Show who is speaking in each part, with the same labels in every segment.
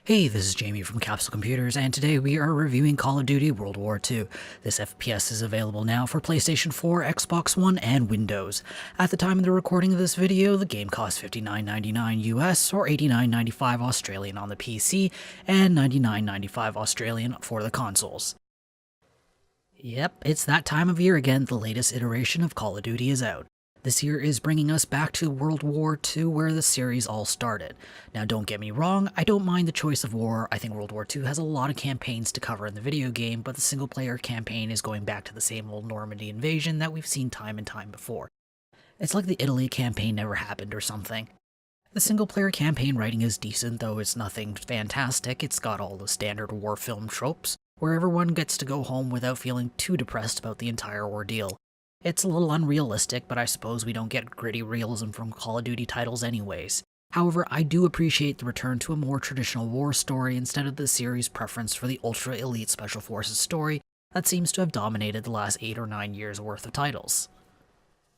Speaker 1: Hey, this is Jamie from Capsule Computers, and today we are reviewing Call of Duty World War II. This FPS is available now for PlayStation 4, Xbox One, and Windows. At the time of the recording of this video, the game costs $59.99 US or $89.95 Australian on the PC, and $99.95 Australian for the consoles. Yep, it's that time of year again. The latest iteration of Call of Duty is out. This year is bringing us back to World War II, where the series all started. Now don't get me wrong, I don't mind the choice of war. I think World War II has a lot of campaigns to cover in the video game, but the single-player campaign is going back to the same old Normandy invasion that we've seen time and time before. It's like the Italy campaign never happened or something. The single-player campaign writing is decent, though it's nothing fantastic. It's got all the standard war film tropes, where everyone gets to go home without feeling too depressed about the entire ordeal. It's a little unrealistic, but I suppose we don't get gritty realism from Call of Duty titles anyways. However, I do appreciate the return to a more traditional war story instead of the series' preference for the ultra-elite Special Forces story that seems to have dominated the last 8 or 9 years worth of titles.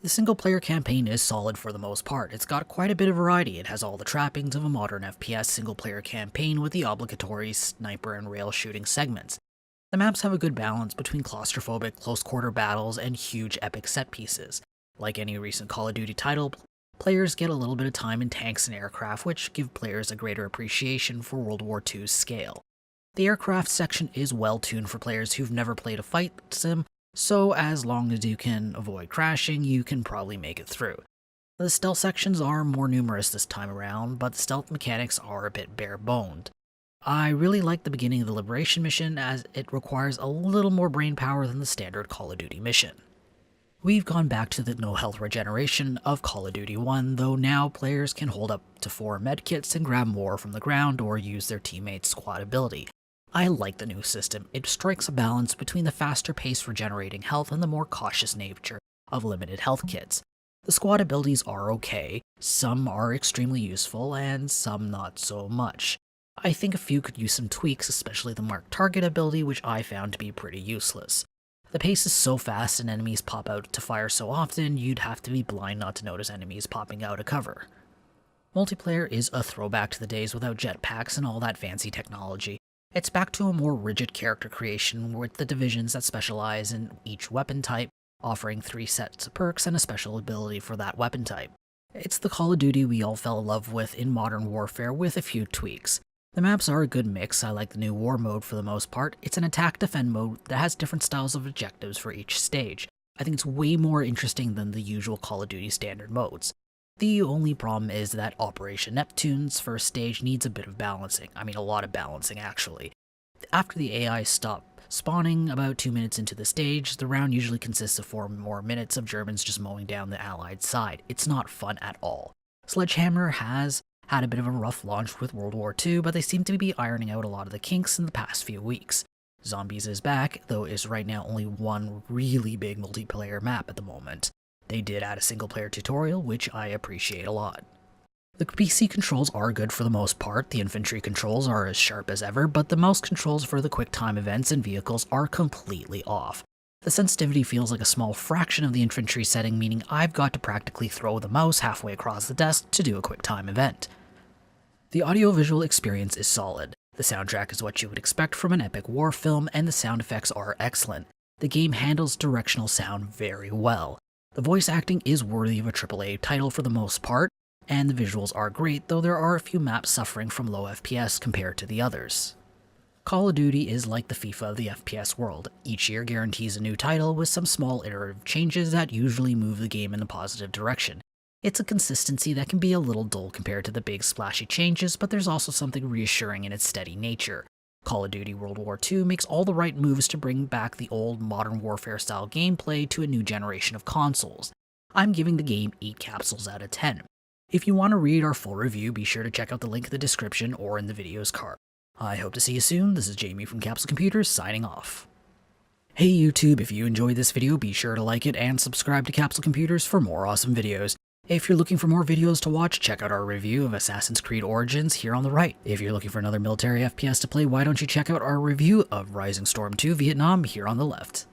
Speaker 1: The single-player campaign is solid for the most part. It's got quite a bit of variety. It has all the trappings of a modern FPS single-player campaign with the obligatory sniper and rail shooting segments. The maps have a good balance between claustrophobic, close-quarter battles and huge epic set-pieces. Like any recent Call of Duty title, players get a little bit of time in tanks and aircraft, which give players a greater appreciation for World War II's scale. The aircraft section is well-tuned for players who've never played a fight sim, so as long as you can avoid crashing, you can probably make it through. The stealth sections are more numerous this time around, but the stealth mechanics are a bit bare-boned. I really like the beginning of the Liberation mission, as it requires a little more brainpower than the standard Call of Duty mission. We've gone back to the no-health regeneration of Call of Duty 1, though now players can hold up to 4 medkits and grab more from the ground or use their teammates' squad ability. I like the new system. It strikes a balance between the faster pace regenerating health and the more cautious nature of limited health kits. The squad abilities are okay, some are extremely useful, and some not so much. I think a few could use some tweaks, especially the Mark Target ability, which I found to be pretty useless. The pace is so fast and enemies pop out to fire so often, you'd have to be blind not to notice enemies popping out of cover. Multiplayer is a throwback to the days without jetpacks and all that fancy technology. It's back to a more rigid character creation with the divisions that specialize in each weapon type, offering 3 sets of perks and a special ability for that weapon type. It's the Call of Duty we all fell in love with in Modern Warfare with a few tweaks. The maps are a good mix. I like the new war mode for the most part. It's an attack-defend mode that has different styles of objectives for each stage. I think it's way more interesting than the usual Call of Duty standard modes. The only problem is that Operation Neptune's first stage needs a bit of balancing. I mean, a lot of balancing, actually. After the AI stop spawning about 2 minutes into the stage, the round usually consists of 4 more minutes of Germans just mowing down the Allied side. It's not fun at all. Sledgehammer has had a bit of a rough launch with World War II, but they seem to be ironing out a lot of the kinks in the past few weeks. Zombies is back, though is right now only one really big multiplayer map at the moment. They did add a single-player tutorial, which I appreciate a lot. The PC controls are good for the most part. The infantry controls are as sharp as ever, but the mouse controls for the quick-time events and vehicles are completely off. The sensitivity feels like a small fraction of the infantry setting, meaning I've got to practically throw the mouse halfway across the desk to do a quick-time event. The audio-visual experience is solid. The soundtrack is what you would expect from an epic war film, and the sound effects are excellent. The game handles directional sound very well. The voice acting is worthy of a AAA title for the most part, and the visuals are great, though there are a few maps suffering from low FPS compared to the others. Call of Duty is like the FIFA of the FPS world. Each year guarantees a new title with some small iterative changes that usually move the game in a positive direction. It's a consistency that can be a little dull compared to the big splashy changes, but there's also something reassuring in its steady nature. Call of Duty World War II makes all the right moves to bring back the old Modern Warfare style gameplay to a new generation of consoles. I'm giving the game 8 capsules out of 10. If you want to read our full review, be sure to check out the link in the description or in the video's card. I hope to see you soon. This is Jamie from Capsule Computers, signing off. Hey YouTube, if you enjoyed this video, be sure to like it and subscribe to Capsule Computers for more awesome videos. If you're looking for more videos to watch, check out our review of Assassin's Creed Origins here on the right. If you're looking for another military FPS to play, why don't you check out our review of Rising Storm 2 Vietnam here on the left.